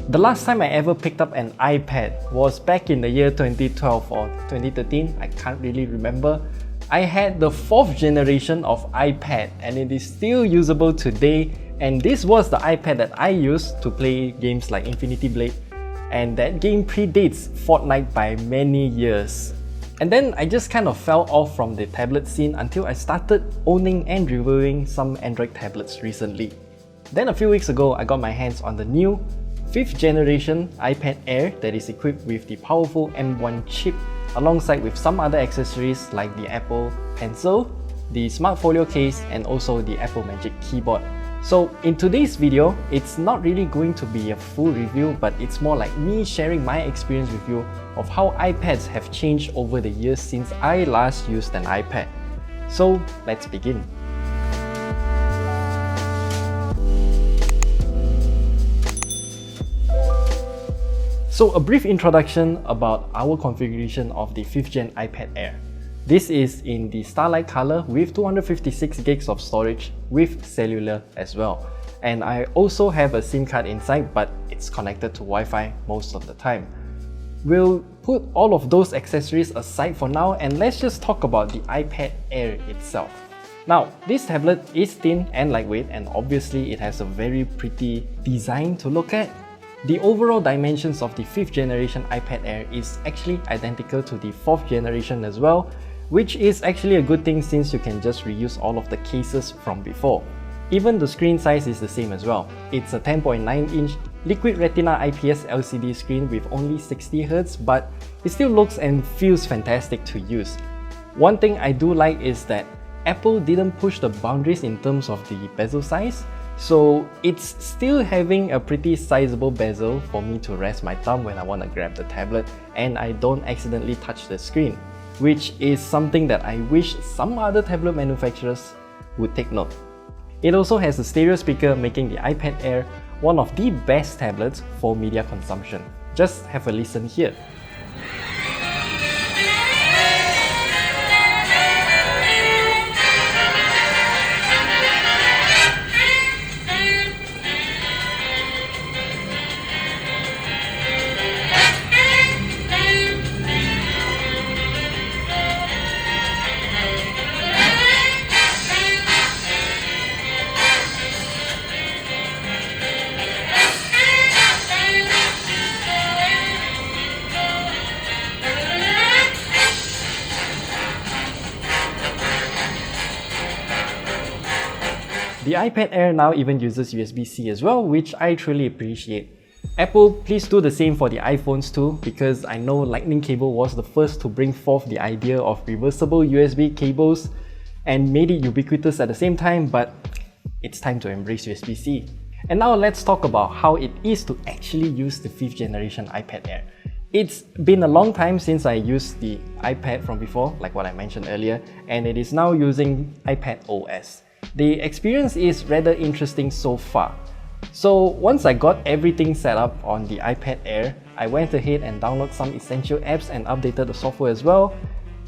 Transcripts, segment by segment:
The last time I ever picked up an iPad was back in the year 2012 or 2013, I can't really remember. I had the 4th generation of iPad and it is still usable today, and this was the iPad that I used to play games like Infinity Blade, and that game predates Fortnite by many years. And then I just kind of fell off from the tablet scene until I started owning and reviewing some Android tablets recently. Then a few weeks ago, I got my hands on the new 5th generation iPad Air that is equipped with the powerful M1 chip alongside with some other accessories like the Apple Pencil, the Smart Folio case, and also the Apple Magic Keyboard. So in today's video, it's not really going to be a full review, but it's more like me sharing my experience with you of how iPads have changed over the years since I last used an iPad. So let's begin. So a brief introduction about our configuration of the 5th gen iPad Air. This is in the Starlight color with 256 gigs of storage with cellular as well. And I also have a SIM card inside, but it's connected to Wi-Fi most of the time. We'll put all of those accessories aside for now and let's just talk about the iPad Air itself. Now, this tablet is thin and lightweight, and obviously it has a very pretty design to look at. The overall dimensions of the 5th generation iPad Air is actually identical to the 4th generation as well, which is actually a good thing since you can just reuse all of the cases from before. Even the screen size is the same as well. It's a 10.9-inch Liquid Retina IPS LCD screen with only 60Hz, but it still looks and feels fantastic to use. One thing I do like is that Apple didn't push the boundaries in terms of the bezel size, so it's still having a pretty sizable bezel for me to rest my thumb when I want to grab the tablet and I don't accidentally touch the screen, which is something that I wish some other tablet manufacturers would take note. It also has a stereo speaker, making the iPad Air one of the best tablets for media consumption. Just have a listen here. The iPad Air now even uses USB-C as well, which I truly appreciate. Apple, please do the same for the iPhones too, because I know Lightning cable was the first to bring forth the idea of reversible USB cables and made it ubiquitous at the same time, but it's time to embrace USB-C. And now let's talk about how it is to actually use the 5th generation iPad Air. It's been a long time since I used the iPad from before, like what I mentioned earlier, and it is now using iPad OS. The experience is rather interesting so far. So once I got everything set up on the iPad Air, I went ahead and downloaded some essential apps and updated the software as well.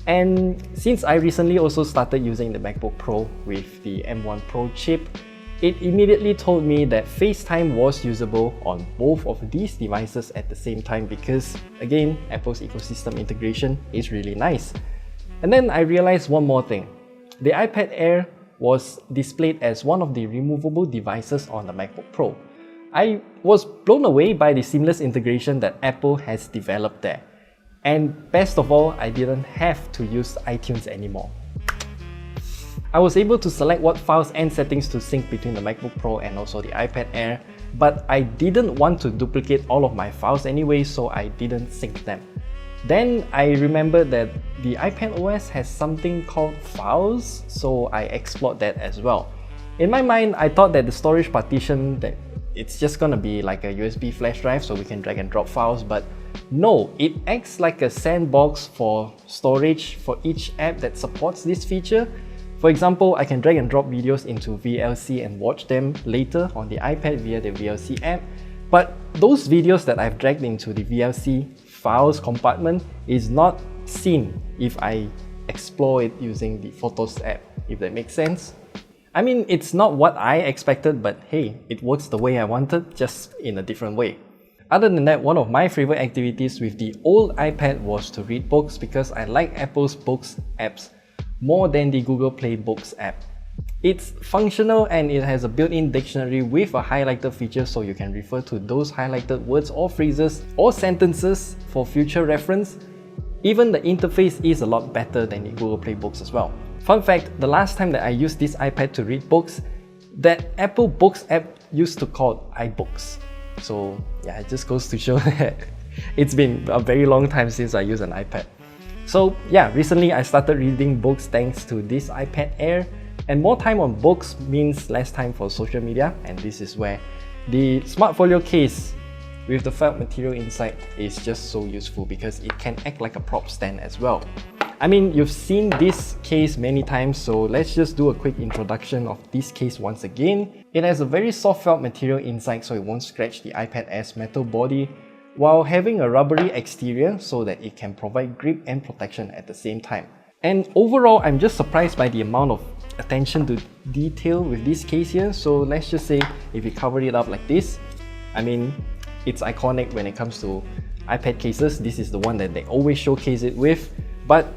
And since I recently also started using the MacBook Pro with the M1 Pro chip, it immediately told me that FaceTime was usable on both of these devices at the same time because, again, Apple's ecosystem integration is really nice. And then I realized one more thing. The iPad Air was displayed as one of the removable devices on the MacBook Pro. I was blown away by the seamless integration that Apple has developed there. And best of all, I didn't have to use iTunes anymore. I was able to select what files and settings to sync between the MacBook Pro and also the iPad Air, but I didn't want to duplicate all of my files anyway, so I didn't sync them. Then I remembered that the iPad OS has something called files, so I explored that as well. In my mind, I thought that the storage partition, that it's just gonna be like a USB flash drive so we can drag and drop files, but no, it acts like a sandbox for storage for each app that supports this feature. For example, I can drag and drop videos into VLC and watch them later on the iPad via the VLC app, but those videos that I've dragged into the VLC files compartment is not seen if I explore it using the Photos app, if that makes sense. I mean, it's not what I expected, but hey, it works the way I wanted, just in a different way. Other than that, one of my favorite activities with the old iPad was to read books because I like Apple's Books apps more than the Google Play Books app. It's functional and it has a built-in dictionary with a highlighter feature so you can refer to those highlighted words or phrases or sentences for future reference. Even the interface is a lot better than the Google Play Books as well. Fun fact, the last time that I used this iPad to read books, that Apple Books app used to call iBooks. So yeah, it just goes to show that it's been a very long time since I used an iPad. So yeah, recently I started reading books thanks to this iPad Air, and more time on books means less time for social media, and this is where the Smart Folio case with the felt material inside is just so useful because it can act like a prop stand as well. I mean, you've seen this case many times, so let's just do a quick introduction of this case once again. It has a very soft felt material inside so it won't scratch the iPad Air's metal body, while having a rubbery exterior so that it can provide grip and protection at the same time. And overall, I'm just surprised by the amount of attention to detail with this case here. So let's just say if you cover it up like this, I mean, it's iconic when it comes to iPad cases. This is the one that they always showcase it with. But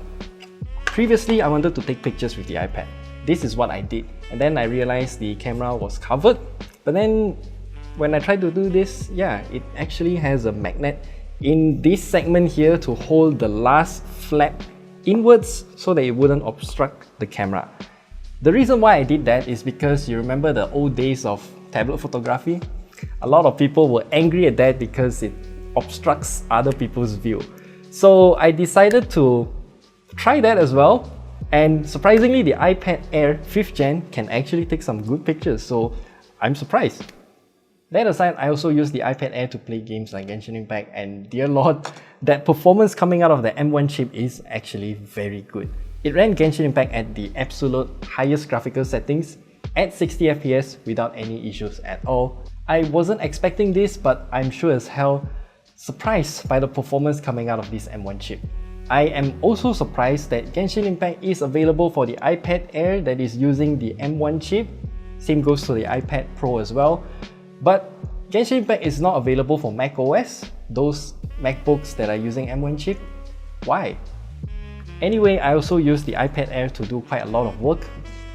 previously, I wanted to take pictures with the iPad. This is what I did. And then I realized the camera was covered. But then when I tried to do this, yeah, it actually has a magnet in this segment here to hold the last flap inwards so that it wouldn't obstruct the camera. The reason why I did that is because you remember the old days of tablet photography? A lot of people were angry at that because it obstructs other people's view. So I decided to try that as well, and surprisingly the iPad Air 5th Gen can actually take some good pictures, so I'm surprised. That aside, I also use the iPad Air to play games like Genshin Impact, and dear lord, that performance coming out of the M1 chip is actually very good. It ran Genshin Impact at the absolute highest graphical settings at 60 FPS without any issues at all. I wasn't expecting this, but I'm sure as hell surprised by the performance coming out of this M1 chip. I am also surprised that Genshin Impact is available for the iPad Air that is using the M1 chip. Same goes to the iPad Pro as well. But Genshin Impact is not available for macOS, those MacBooks that are using M1 chip. Why? Anyway, I also use the iPad Air to do quite a lot of work.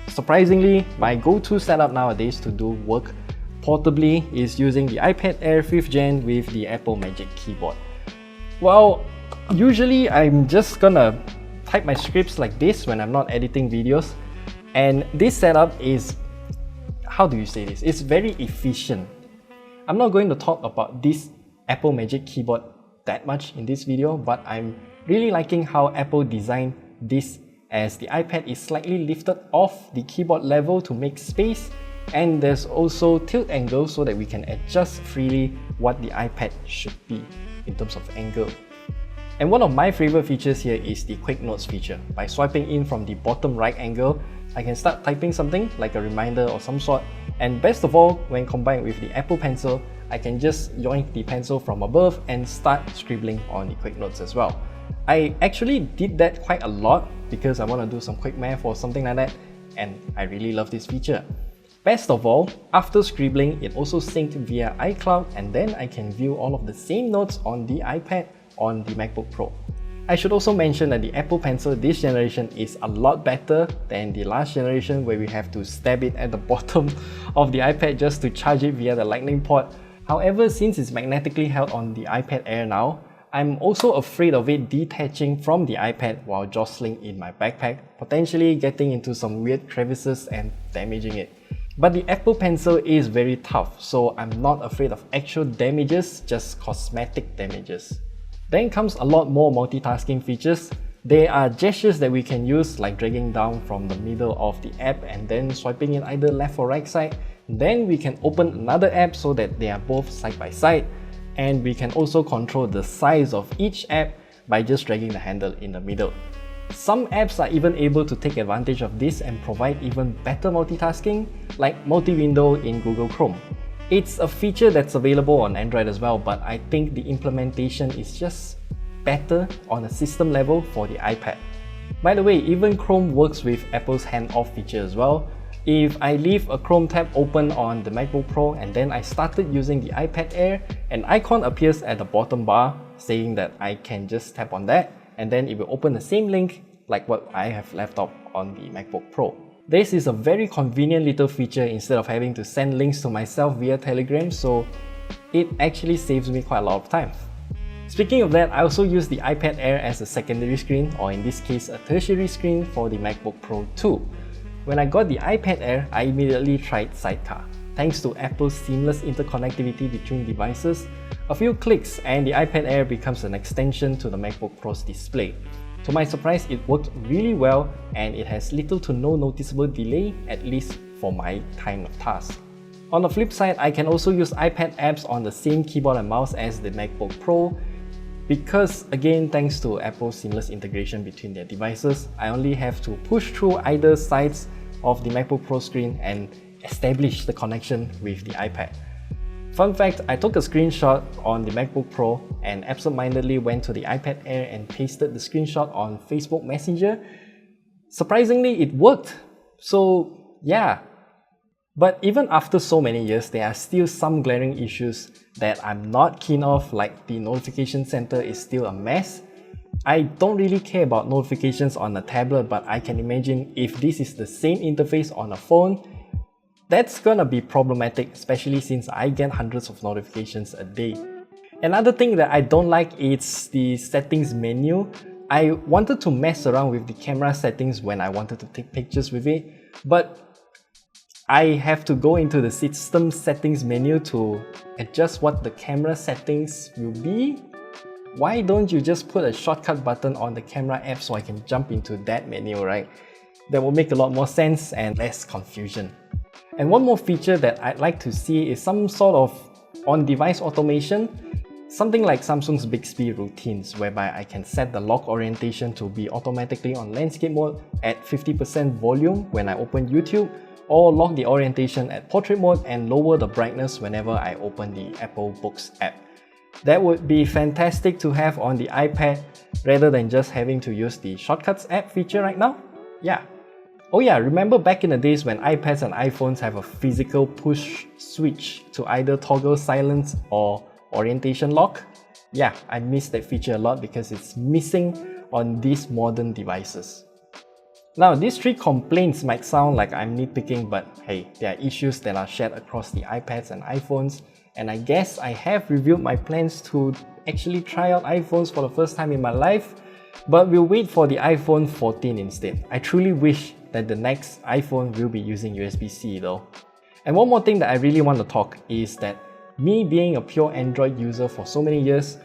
Surprisingly, my go-to setup nowadays to do work portably is using the iPad Air 5th Gen with the Apple Magic Keyboard. Well, usually I'm just gonna type my scripts like this when I'm not editing videos, and this setup is, how do you say this? It's very efficient. I'm not going to talk about this Apple Magic Keyboard that much in this video, but I'm really liking how Apple designed this, as the iPad is slightly lifted off the keyboard level to make space, and there's also tilt angle so that we can adjust freely what the iPad should be in terms of angle. And one of my favorite features here is the Quick Notes feature. By swiping in from the bottom right angle, I can start typing something like a reminder or some sort, and best of all, when combined with the Apple Pencil, I can just yoink the pencil from above and start scribbling on the Quick Notes as well. I actually did that quite a lot because I want to do some quick math or something like that, and I really love this feature. Best of all, after scribbling, it also synced via iCloud, and then I can view all of the same notes on the iPad on the MacBook Pro. I should also mention that the Apple Pencil this generation is a lot better than the last generation where we have to stab it at the bottom of the iPad just to charge it via the lightning port. However, since it's magnetically held on the iPad Air now, I'm also afraid of it detaching from the iPad while jostling in my backpack, potentially getting into some weird crevices and damaging it. But the Apple Pencil is very tough, so I'm not afraid of actual damages, just cosmetic damages. Then comes a lot more multitasking features. There are gestures that we can use, like dragging down from the middle of the app and then swiping it either left or right side. Then we can open another app so that they are both side by side. And we can also control the size of each app by just dragging the handle in the middle. Some apps are even able to take advantage of this and provide even better multitasking, like multi-window in Google Chrome. It's a feature that's available on Android as well, but I think the implementation is just better on a system level for the iPad. By the way, even Chrome works with Apple's hand-off feature as well. If I leave a Chrome tab open on the MacBook Pro and then I started using the iPad Air, an icon appears at the bottom bar saying that I can just tap on that and then it will open the same link like what I have left up on the MacBook Pro. This is a very convenient little feature instead of having to send links to myself via Telegram, so it actually saves me quite a lot of time. Speaking of that, I also use the iPad Air as a secondary screen, or in this case a tertiary screen for the MacBook Pro 2. When I got the iPad Air, I immediately tried Sidecar. Thanks to Apple's seamless interconnectivity between devices, a few clicks and the iPad Air becomes an extension to the MacBook Pro's display. To my surprise, it worked really well and it has little to no noticeable delay, at least for my kind of task. On the flip side, I can also use iPad apps on the same keyboard and mouse as the MacBook Pro because, again, thanks to Apple's seamless integration between their devices, I only have to push through either sides of the MacBook Pro screen and establish the connection with the iPad. Fun fact, I took a screenshot on the MacBook Pro and absentmindedly went to the iPad Air and pasted the screenshot on Facebook Messenger. Surprisingly, it worked. So yeah. But even after so many years, there are still some glaring issues that I'm not keen of, like the notification center is still a mess. I don't really care about notifications on a tablet, but I can imagine if this is the same interface on a phone, that's gonna be problematic, especially since I get hundreds of notifications a day. Another thing that I don't like is the settings menu. I wanted to mess around with the camera settings when I wanted to take pictures with it, but I have to go into the system settings menu to adjust what the camera settings will be. Why don't you just put a shortcut button on the camera app so I can jump into that menu, right? That will make a lot more sense and less confusion. And one more feature that I'd like to see is some sort of on-device automation, something like Samsung's Bixby routines, whereby I can set the lock orientation to be automatically on landscape mode at 50% volume when I open YouTube, or lock the orientation at portrait mode and lower the brightness whenever I open the Apple Books app. That would be fantastic to have on the iPad rather than just having to use the Shortcuts app feature right now. Yeah. Oh yeah, remember back in the days when iPads and iPhones have a physical push switch to either toggle silence or orientation lock? Yeah, I miss that feature a lot because it's missing on these modern devices. Now, these three complaints might sound like I'm nitpicking, but hey, there are issues that are shared across the iPads and iPhones, and I guess I have revealed my plans to actually try out iPhones for the first time in my life, but we'll wait for the iPhone 14 instead. I truly wish that the next iPhone will be using USB-C though. And one more thing that I really want to talk is that me being a pure Android user for so many years,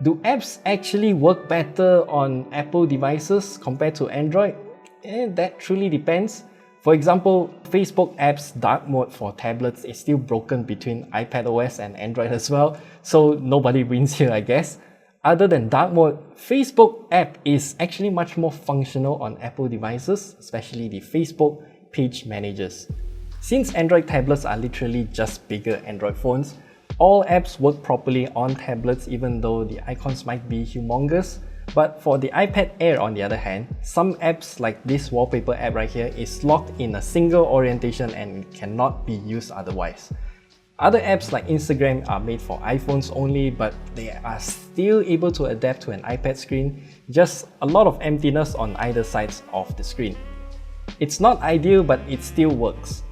do apps actually work better on Apple devices compared to Android? That truly depends. For example, Facebook app's dark mode for tablets is still broken between iPadOS and Android as well, so nobody wins here, I guess. Other than dark mode, Facebook app is actually much more functional on Apple devices, especially the Facebook page managers. Since Android tablets are literally just bigger Android phones, all apps work properly on tablets even though the icons might be humongous. But for the iPad Air on the other hand, some apps like this wallpaper app right here is locked in a single orientation and cannot be used otherwise. Other apps like Instagram are made for iPhones only, but they are still able to adapt to an iPad screen, just a lot of emptiness on either sides of the screen. It's not ideal, but it still works.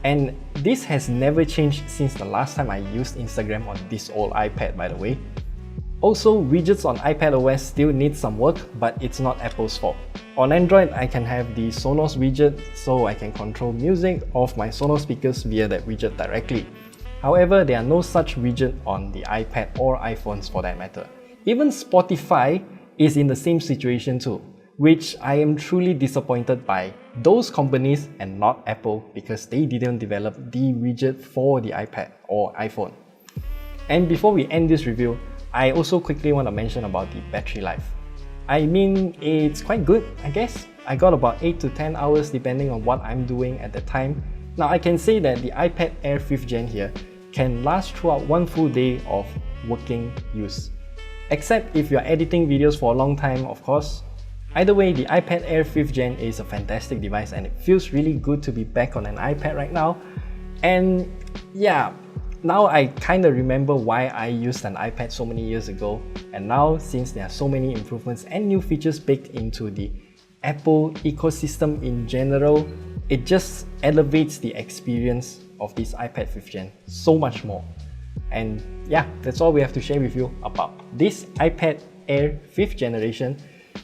And this has never changed since the last time I used Instagram on this old iPad, by the way. Also, widgets on iPadOS still need some work, but it's not Apple's fault. On Android, I can have the Sonos widget, so I can control music off my Sonos speakers via that widget directly. However, there are no such widget on the iPad or iPhones for that matter. Even Spotify is in the same situation too, which I am truly disappointed by those companies and not Apple because they didn't develop the widget for the iPad or iPhone. And before we end this review, I also quickly want to mention about the battery life. I mean, it's quite good, I guess. I got about 8 to 10 hours depending on what I'm doing at the time. Now I can say that the iPad Air 5th Gen here can last throughout one full day of working use. Except if you're editing videos for a long time, of course. Either way, the iPad Air 5th Gen is a fantastic device and it feels really good to be back on an iPad right now. And yeah, now I kind of remember why I used an iPad so many years ago. And now, since there are so many improvements and new features baked into the Apple ecosystem in general, it just elevates the experience of this iPad 5th Gen so much more. And yeah, that's all we have to share with you about this iPad Air 5th generation.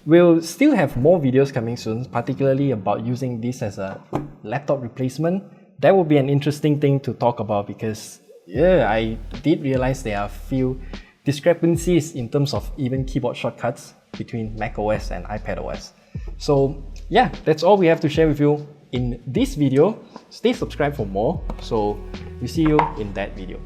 We'll still have more videos coming soon, particularly about using this as a laptop replacement. That will be an interesting thing to talk about because yeah, I did realize there are a few discrepancies in terms of even keyboard shortcuts between macOS and iPadOS. So yeah, that's all we have to share with you in this video. Stay subscribed for more, so we see you in that video.